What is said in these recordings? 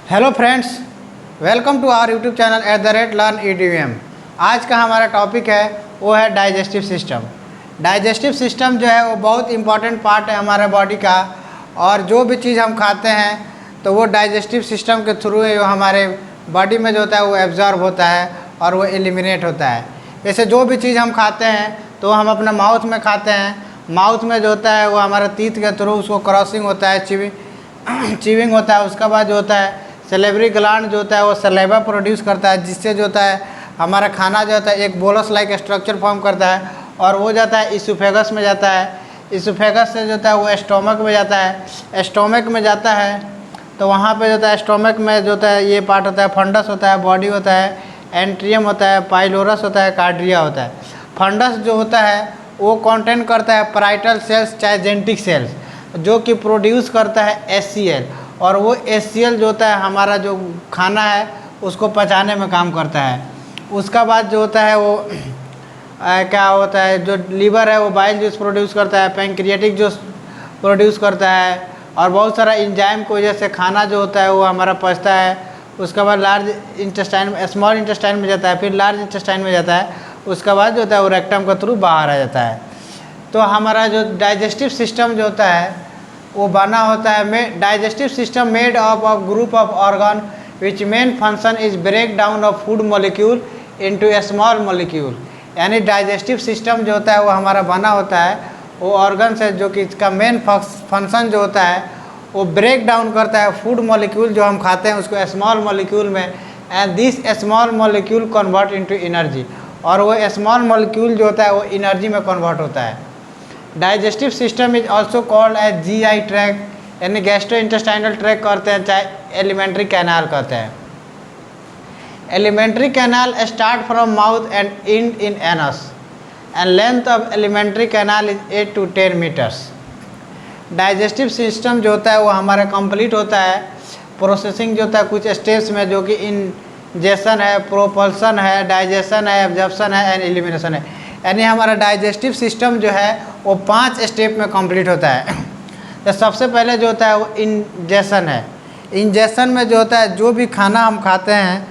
Hello friends, welcome to our YouTube channel @LearnEDVM। आज का हमारा टॉपिक है वो है डाइजेस्टिव सिस्टम। डाइजेस्टिव सिस्टम जो है वो बहुत इंपॉर्टेंट पार्ट है हमारे बॉडी का, और जो भी चीज़ हम खाते हैं तो वो डाइजेस्टिव सिस्टम के थ्रू ही हमारे बॉडी में जो होता है वो एब्जॉर्ब होता है और वो एलिमिनेट होता है। जैसे जो भी चीज़ हम खाते हैं तो हम अपने माउथ में खाते हैं, माउथ में जो होता है वो हमारे टीथ के थ्रू उसको क्रॉसिंग होता है, चीविंग होता है। उसके बाद जो होता है सेलेवरी ग्लैंड जो होता है वो सलेवा प्रोड्यूस करता है, जिससे जो होता है हमारा खाना जो होता है एक बोलस लाइक स्ट्रक्चर फॉर्म करता है और वो जाता है इसोफेगस में जाता है। इसोफेगस से जो होता है वो स्टोमक में जाता है, स्टोमक में जाता है तो वहाँ पे जो होता है स्टोमक में जो होता है ये पार्ट होता है फंडस होता है, बॉडी होता है, एंट्रियम होता है, पाइलोरस होता है, कार्डिया होता है। फंडस जो होता है वो कंटेन करता है पैराइटल सेल्स चाहे जेनेटिक सेल्स, जो कि प्रोड्यूस करता है HCl, और वो HCl जो होता है हमारा जो खाना है उसको पचाने में काम करता है। उसका बाद जो होता है वो क्या होता है, जो लीवर है वो बाइल जूस प्रोड्यूस करता है, पैंक्रियाटिक जूस प्रोड्यूस करता है, और बहुत सारा इंजाइम की वजह से खाना जो होता है वो हमारा पचता है। उसके बाद लार्ज इंटेस्टाइन में, स्मॉल इंटेस्टाइन में जाता है, फिर लार्ज इंटेस्टाइन में जाता है। उसके बाद जो होता है वो रेक्टम के थ्रू बाहर आ जाता है। तो हमारा जो डाइजेस्टिव सिस्टम जो होता है वो बना होता है digestive system made of a group of organ which main function is break down of food molecule into a small molecule. यानी डाइजेस्टिव सिस्टम जो होता है वो हमारा बना होता है वो ऑर्गन से, जो कि इसका मेन फंक्शन जो होता है वो ब्रेक डाउन करता है फूड मॉलिक्यूल जो हम खाते हैं उसको स्मॉल मॉलिक्यूल में, and this small molecule convert into energy, और वो स्मॉल मॉलिक्यूल जो होता है वो एनर्जी में कन्वर्ट होता है। Digestive system is also called as GI tract, यानी गैस्ट्रो इंटेस्टाइनल ट्रैक करते हैं, चाहे एलिमेंट्री कैनाल कहते हैं। Alimentary canal start from mouth and end in anus, and length of alimentary canal is 8 to 10 metres. Digestive system जो होता है वो हमारा कंप्लीट होता है प्रोसेसिंग जो होता है कुछ स्टेप्स में, जो कि इंजेशन है, प्रोपल्सन है, डाइजेशन है, एब्जॉर्प्शन है एंड एलिमिनेशन है। यानी हमारा डाइजेस्टिव सिस्टम जो है वो 5 स्टेप में कंप्लीट होता है। तो सबसे पहले जो होता है वो इंजेशन है। इंजेशन में जो होता है जो भी खाना हम खाते हैं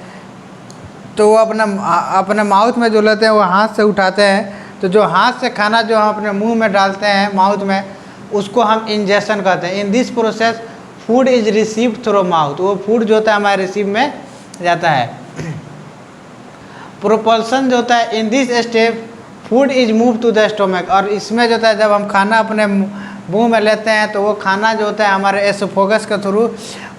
तो वो अपने माउथ में जो लेते हैं वो हाथ से उठाते हैं, तो जो हाथ से खाना जो हम अपने मुंह में डालते हैं माउथ में उसको हम इंजेशन कहते हैं। In this process food is received through mouth, वो फूड जो होता है हमारे रिसीव में जाता है। प्रोपल्सन जो होता है in this step food is move to the stomach, और इसमें जो होता है जब हम खाना अपने मुंह में लेते हैं तो वो खाना जो होता है हमारे एसोफेगस के थ्रू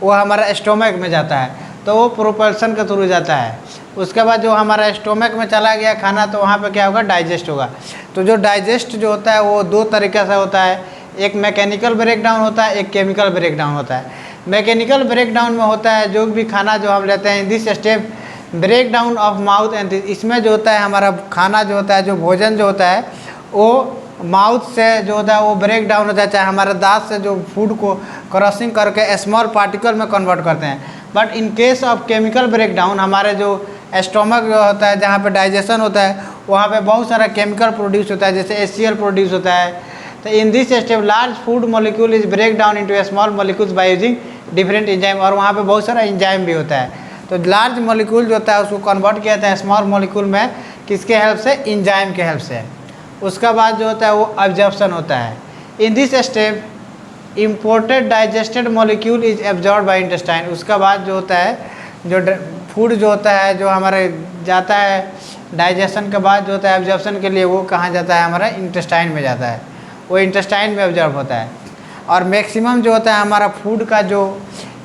वो हमारा स्टोमक में जाता है, तो वो प्रोपल्सन के थ्रू जाता है। उसके बाद जो हमारा स्टोमक में चला गया खाना तो वहाँ पे क्या होगा, डाइजेस्ट होगा। तो जो डाइजेस्ट जो होता है वो 2 तरीके से होता है, एक मैकेनिकल ब्रेकडाउन होता है, एक केमिकल ब्रेकडाउन होता है। मैकेनिकल ब्रेकडाउन में होता है जो भी खाना जो हम लेते हैं in this step break down of mouth and, इसमें जो होता है हमारा खाना जो होता है जो भोजन जो होता है वो माउथ से जो होता है वो ब्रेक डाउन होता है, चाहे हमारे दांत से जो फूड को क्रॉसिंग करके स्मॉल पार्टिकल में कन्वर्ट करते हैं। But in case of chemical break down हमारे जो स्टोमक जो होता है जहाँ पे डाइजेशन होता है वहाँ पे बहुत सारा केमिकल प्रोड्यूस होता है, जैसे HCl प्रोड्यूस होता है। तो in this step large food molecule is break down into small molecules by using different enzyme, और वहाँ पे बहुत सारा एंजाइम भी होता है। तो लार्ज मॉलिक्यूल जो होता है उसको कन्वर्ट किया जाता है स्मॉल मॉलिक्यूल में, किसके हेल्प से, एंजाइम के हेल्प से। उसका बाद जो होता है वो एब्जॉर्प्शन होता है। In this step imported digested molecule is absorb by intestine. उसका बाद जो होता है जो फूड जो होता है जो हमारे जाता है डाइजेशन के बाद जो होता है एब्जॉर्प्शन के लिए, वो कहाँ जाता है, हमारा इंटेस्टाइन में जाता है, वो इंटेस्टाइन में एब्जॉर्ब होता है। और मैक्सिमम जो होता है हमारा फूड का जो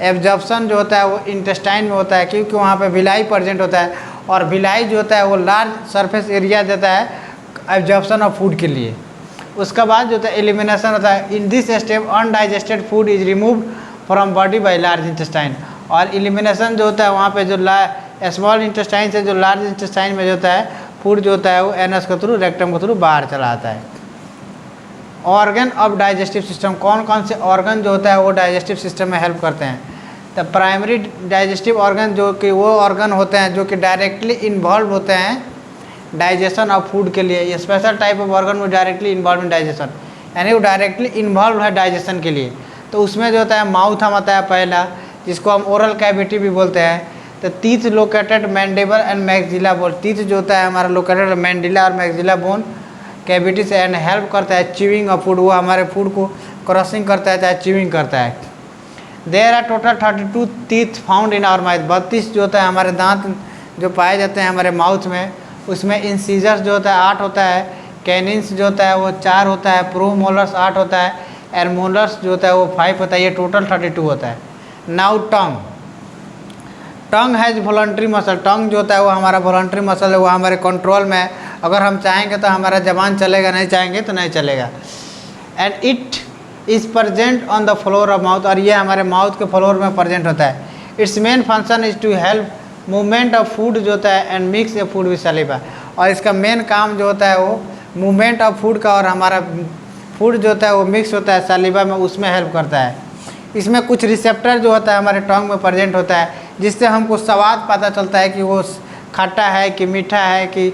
एब्जॉर्प्शन जो होता है वो इंटेस्टाइन में होता है, क्योंकि वहाँ पे विलाई प्रेजेंट होता है, और विलाई जो होता है वो लार्ज सरफेस एरिया देता है एब्जॉर्प्शन ऑफ फूड के लिए। उसका बाद जो होता है एलिमिनेशन होता है। In this step undigested food is removed from body by large intestine, और एलिमिनेशन जो होता है वहाँ पे जो स्मॉल इंटेस्टाइन से जो लार्ज इंटेस्टाइन में जो होता है फूड जो होता है वो एनस के थ्रू, रेक्टम के थ्रू बाहर चला आता है। ऑर्गन ऑफ डाइजेस्टिव सिस्टम, कौन कौन से ऑर्गन जो होता है वो डाइजेस्टिव सिस्टम में हेल्प करते हैं। तो प्राइमरी डाइजेस्टिव ऑर्गन जो कि वो ऑर्गन होते हैं जो कि डायरेक्टली इन्वॉल्व होते हैं डाइजेशन ऑफ फूड के लिए। ये स्पेशल टाइप ऑफ ऑर्गन वो डायरेक्टली इन्वॉल्व इन डाइजेशन, यानी वो डायरेक्टली इन्वॉल्व है डाइजेशन के लिए। तो उसमें जो होता है माउथ हम आता है पहला, जिसको हम ओरल कैविटी भी बोलते हैं। तो teeth located mandible and maxilla bone, teeth जो होता है हमारा लोकेटेड मैंडिला और मैक्सिला बोन कैविटी से, एंड हेल्प करता है च्यूइंग ऑफ फूड, वो हमारे फूड को क्रॉसिंग करता है चाहे च्यूइंग करता है। There are total 32 teeth found in our mouth, 32 जो होता है हमारे दांत जो पाए जाते हैं हमारे माउथ में। उसमें इंसीजर्स जो होता है 8 होता है, कैनिन्स जो होता है वो 4 होता है, प्रोमोलर्स 8 होता है, एंड मोलर्स जो होता है वो 5 होता है, ये टोटल 32 होता है। Now tongue, tongue has voluntary muscle, tongue जो होता है वो हमारा वॉलंटरी मसल है, वो हमारे कंट्रोल में है। अगर हम चाहेंगे तो हमारा जबान चलेगा, नहीं चाहेंगे तो नहीं चलेगा। And it is present on the floor of mouth, और ये हमारे माउथ के फ्लोर में प्रजेंट होता है। Its main function is to help movement of food जो होता है and mix a food with saliva, और इसका मेन काम जो होता है वो मूवमेंट ऑफ फूड का और हमारा फूड जो होता है वो मिक्स होता है सलीवा में, उसमें हेल्प करता है। इसमें कुछ रिसेप्टर जो होता है हमारे टंग में प्रेजेंट होता है, जिससे हमको स्वाद पता चलता है कि वो खट्टा है कि मीठा है कि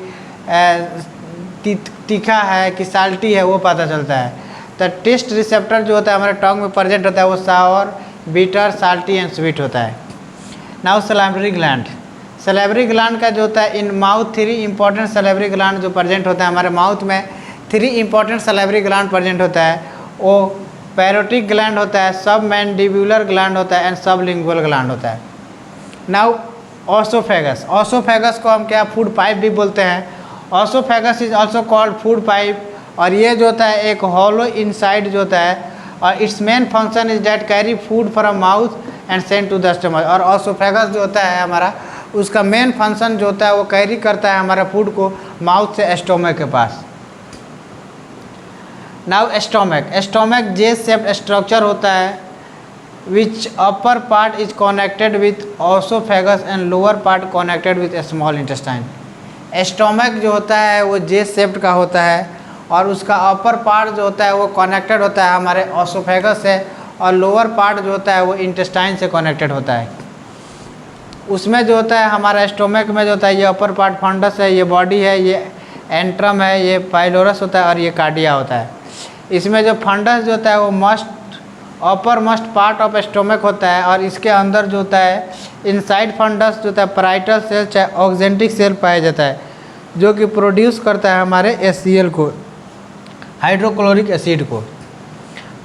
तीखा है कि साल्टी है, वो पता चलता है। तो टेस्ट रिसेप्टर जो होता है हमारे टंग में प्रेजेंट होता है वो सावर, बीटर, साल्टी एंड स्वीट होता है। Now salivary gland, salivary gland का जो होता है in mouth 3 important salivary gland जो प्रेजेंट होता है हमारे माउथ में, 3 इंपॉर्टेंट सैलिवरी ग्लैंड प्रेजेंट होता है। वो पैरोटिक ग्लैंड होता है, सब मैंडिबुलर ग्लैंड होता है, एंड सब लिंगुअल ग्लैंड होता है। नाउ ऑसोफेगस, ऑसोफेगस को हम क्या फूड पाइप भी बोलते हैं। Oesophagus is also called food pipe, और ये जो होता है एक हॉलो इनसाइड जो होता है, और its main function is that carry food from mouth and send to the stomach. और ऑसोफेगस जो होता है हमारा, उसका मेन फंक्शन जो होता है वो कैरी करता है हमारे फूड को माउथ से स्टोमक के पास। Now stomach, stomach J shaped structure होता है which upper part is connected with oesophagus and lower part connected with small intestine. Stomach जो होता है वो जे शेप्ड का होता है, और उसका अपर पार्ट जो होता है वो कनेक्टेड होता है हमारे ऑसोफेगस से, और लोअर पार्ट जो होता है वो इंटेस्टाइन से कनेक्टेड होता है। उसमें जो होता है हमारा स्टोमक में जो होता है ये अपर पार्ट फंडस है, ये बॉडी है, ये एंट्रम है, ये पाइलोरस होता है, और ये कार्डिया होता है। इसमें जो फंडस जो होता है वो upper most part of stomach होता है, और इसके अंदर जो होता है इनसाइड फंडस जो होता है पैराइटल सेल चाहे ऑक्जेंटिक सेल पाया जाता है, जो कि प्रोड्यूस करता है हमारे HCl को, हाइड्रोक्लोरिक एसिड को।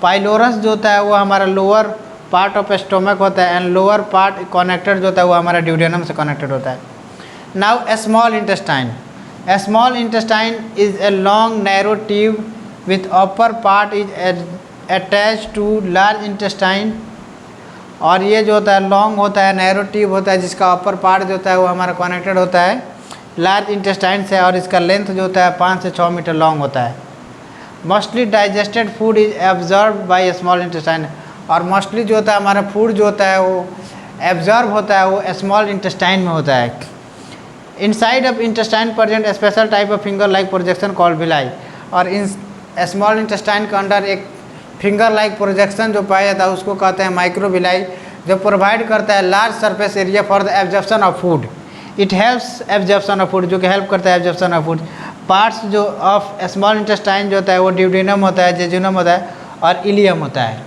पाइलोरस जो होता है वो हमारा लोअर पार्ट ऑफ स्टोमक होता है, एंड लोअर पार्ट कनेक्टेड जो होता है वो हमारा ड्यूडेनम से कनेक्टेड होता है। Now small intestine, small intestine is a long narrow tube with upper part is attach to large intestine, और ये जो होता है लॉन्ग होता है, नैरो ट्यूब होता है, जिसका अपर पार्ट जो होता है वो हमारा कनेक्टेड होता है लार्ज इंटेस्टाइन से, और इसका लेंथ जो होता है 5 से 6 मीटर लॉन्ग होता है। Mostly digested food is absorb by small intestine, और मोस्टली जो होता है हमारा फूड जो होता है वो एब्जॉर्ब होता है वो स्मॉल इंटेस्टाइन में होता है। Inside of intestine present special type of finger like projection called villi, और इन स्मॉल इंटेस्टाइन के अंदर एक फिंगर लाइक प्रोजेक्शन जो पाया जाता है उसको कहते हैं माइक्रोविलाई, जो प्रोवाइड करता है large surface area for the absorption of food. It helps absorption of food, जो कि हेल्प करता है एब्जॉर्प्शन ऑफ फूड। पार्ट्स जो ऑफ स्मॉल इंटेस्टाइन जो होता है वो ड्यूडेनम होता है, जेजुनम होता है, और इलियम होता है।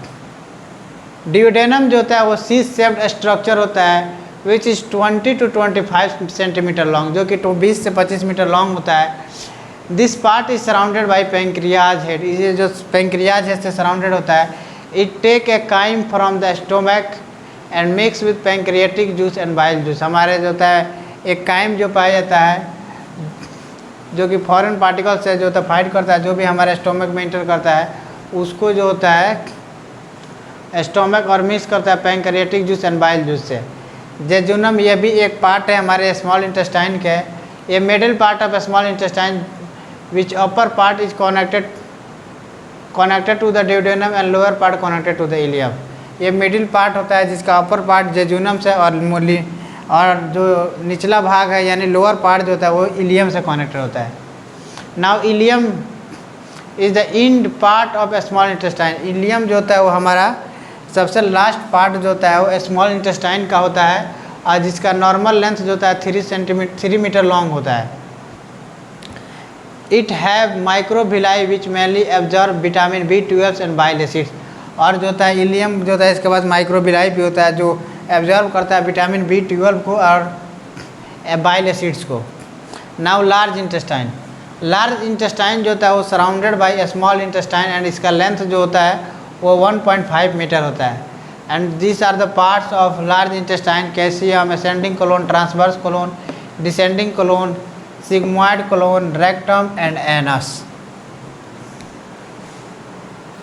ड्यूडेनम जो होता है वो सी शेप्ड स्ट्रक्चर होता है which is 20 to 25 centimetre long, जो कि 20 से 25 मीटर लॉन्ग होता है। This part is surrounded by pancreas head, ये जो पेंक्रियाज हेड से सराउंडेड होता है। It take a chyme from the stomach and mix with pancreatic juice and bile juice. हमारे जो होता है एक काइम जो पाया जाता है जो कि फॉरेन पार्टिकल से जो होता है फाइट करता है, जो भी हमारे स्टोमक में इंटर करता है उसको जो होता है स्टोमक और मिक्स करता है pancreatic juice and bile juice से। जेजुनम ये भी एक पार्ट है हमारे स्मॉल इंटेस्टाइन के, ये middle part of small intestine which upper part is connected to the duodenum and lower part connected to the ileum। ये मिडिल पार्ट होता है जिसका अपर पार्ट जेजुनम से और जो निचला भाग है यानी लोअर पार्ट जो होता है वो इलियम से कनेक्टेड होता है। Now ileum is the end part of small intestine. Ileum जो होता है वो हमारा सबसे लास्ट पार्ट जो होता है वो स्मॉल इंटेस्टाइन का होता है, और जिसका नॉर्मल लेंथ जो होता है 3 मीटर लॉन्ग होता है। It have microvilli which mainly absorb vitamin B12 and bile acids. और जो होता है इलियम जो होता है इसके बाद माइक्रोविलाई भी होता है जो एब्जॉर्ब करता है विटामिन B12 को और बाइल एसिड्स को। नाउ लार्ज इंटेस्टाइन जो होता है वो surrounded by small intestine and इसका लेंथ जो होता है वो 1.5 मीटर होता है। And this are the parts of large intestine: calcium, ascending colon, transverse colon, descending colon, sigmoid colon, rectum and anus.